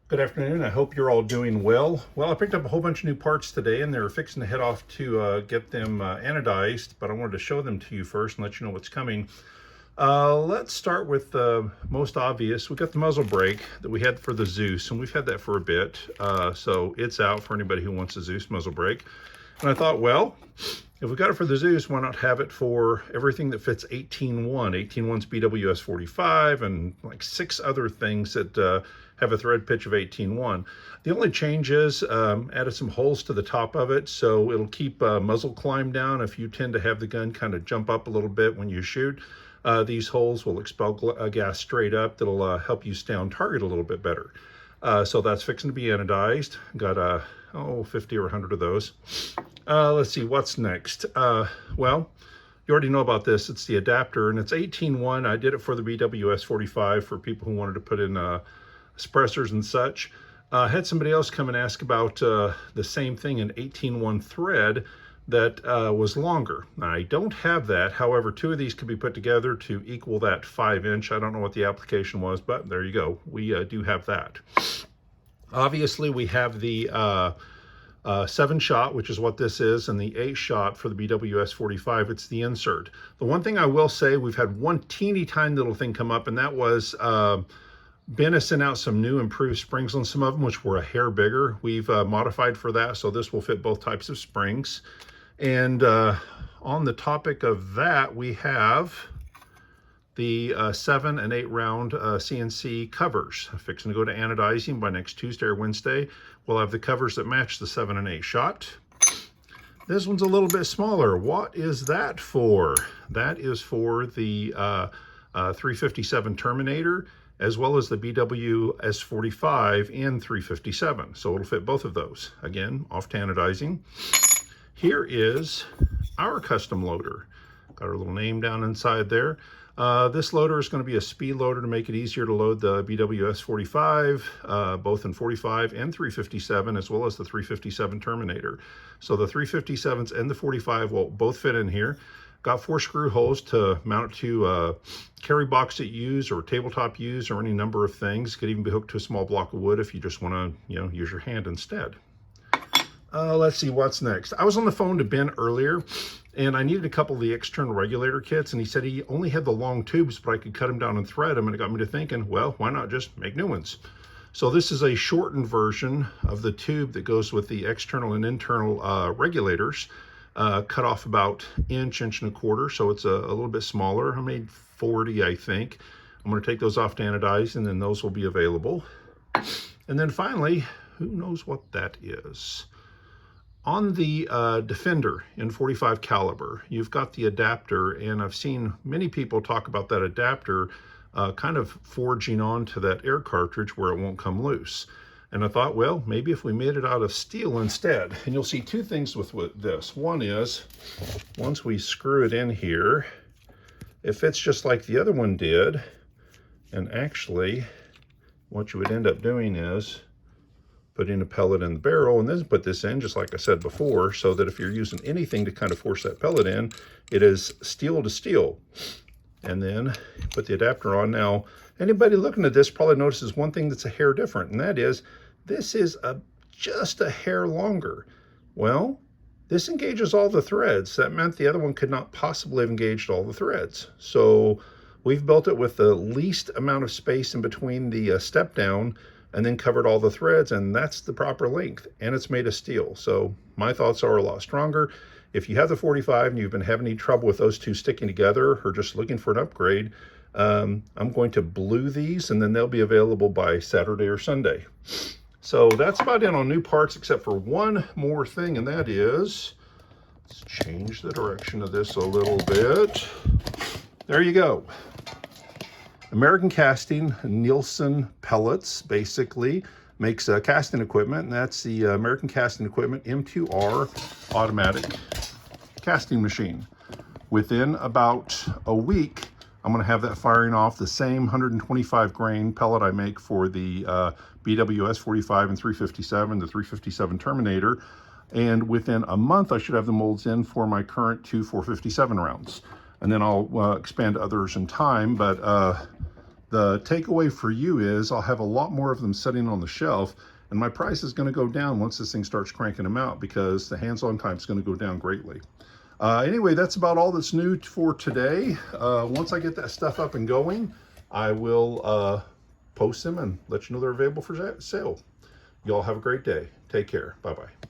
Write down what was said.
Good afternoon. I hope you're all doing well. Well, I picked up a whole bunch of new parts today and they're fixing to head off to get them anodized, but I wanted to show them to you first and let you know what's coming. Let's start with the most obvious. We got the muzzle brake that we had for the Zeus, and we've had that for a bit. So it's out for anybody who wants a Zeus muzzle brake. And I thought, well, if we got it for the Zeus, why not have it for everything that fits 18.1? 18.1's BWS45 and like 6 other things that have a thread pitch of 18.1. The only change is added some holes to the top of it, so it'll keep muzzle climb down. If you tend to have the gun kind of jump up a little bit when you shoot, these holes will expel gas straight up. That'll help you stay on target a little bit better. So that's fixing to be anodized. Got 50 or 100 of those. Let's see, what's next? Well, you already know about this. It's the adapter, and it's 18.1. I did it for the BWS45 for people who wanted to put in suppressors and such. Had somebody else come and ask about the same thing, an 18.1 thread that was longer. I don't have that. However, 2 of these could be put together to equal that 5-inch. I don't know what the application was, but there you go. We do have that. Obviously, we have the 7-shot, which is what this is, and the 8-shot for the BWS45. It's the insert. The one thing I will say, we've had one teeny tiny little thing come up, and that was Ben has sent out some new improved springs on some of them, which were a hair bigger. We've modified for that, so this will fit both types of springs. And on the topic of that, we have the 7 and 8 round CNC covers. I'm fixing to go to anodizing by next Tuesday or Wednesday. We'll have the covers that match the 7 and 8 shot. This one's a little bit smaller. What is that for? That is for the 357 Terminator, as well as the BWS45 in 357. So it'll fit both of those. Again, off to anodizing. Here is our custom loader. Got our little name down inside there. This loader is going to be a speed loader to make it easier to load the BWS45, both in 45 and 357, as well as the 357 Terminator. So the 357s and the 45 will both fit in here. Got 4 screw holes to mount it to a carry box that you use or tabletop use or any number of things. Could even be hooked to a small block of wood if you just want to, use your hand instead. Let's see what's next. I was on the phone to Ben earlier, and I needed a couple of the external regulator kits, and he said he only had the long tubes, but I could cut them down and thread them, and it got me to thinking, well, why not just make new ones? So this is a shortened version of the tube that goes with the external and internal regulators. Cut off about inch and a quarter, so it's a little bit smaller. I made 40, I think. I'm going to take those off to anodize, and then those will be available. And then finally, who knows what that is? On the Defender in 45 caliber, you've got the adapter, and I've seen many people talk about that adapter kind of forging onto that air cartridge where it won't come loose. And I thought, well, maybe if we made it out of steel instead. And you'll see 2 things with this. One is, once we screw it in here, it fits just like the other one did. And actually, what you would end up doing is putting a pellet in the barrel and then put this in, just like I said before, so that if you're using anything to kind of force that pellet in, it is steel to steel. And then put the adapter on. Now, anybody looking at this probably notices one thing that's a hair different, and that is this is just a hair longer. Well, this engages all the threads. That meant the other one could not possibly have engaged all the threads. So we've built it with the least amount of space in between the step down, and then covered all the threads, and that's the proper length, and it's made of steel. So my thoughts are a lot stronger. If you have the 45 and you've been having any trouble with those 2 sticking together or just looking for an upgrade, I'm going to blue these, and then they'll be available by Saturday or Sunday. So that's about it on new parts, except for one more thing, and that is, let's change the direction of this a little bit. There you go. American Casting, Nielsen Pellets, basically, makes casting equipment, and that's the American Casting Equipment M2R automatic casting machine. Within about a week, I'm going to have that firing off the same 125 grain pellet I make for the BWS45 and 357, the 357 Terminator, and within a month I should have the molds in for my current 2 457 rounds. And then I'll expand others in time, but The takeaway for you is I'll have a lot more of them sitting on the shelf, and my price is going to go down once this thing starts cranking them out because the hands-on time is going to go down greatly. Anyway, that's about all that's new for today. Once I get that stuff up and going, I will post them and let you know they're available for sale. Y'all have a great day. Take care. Bye-bye.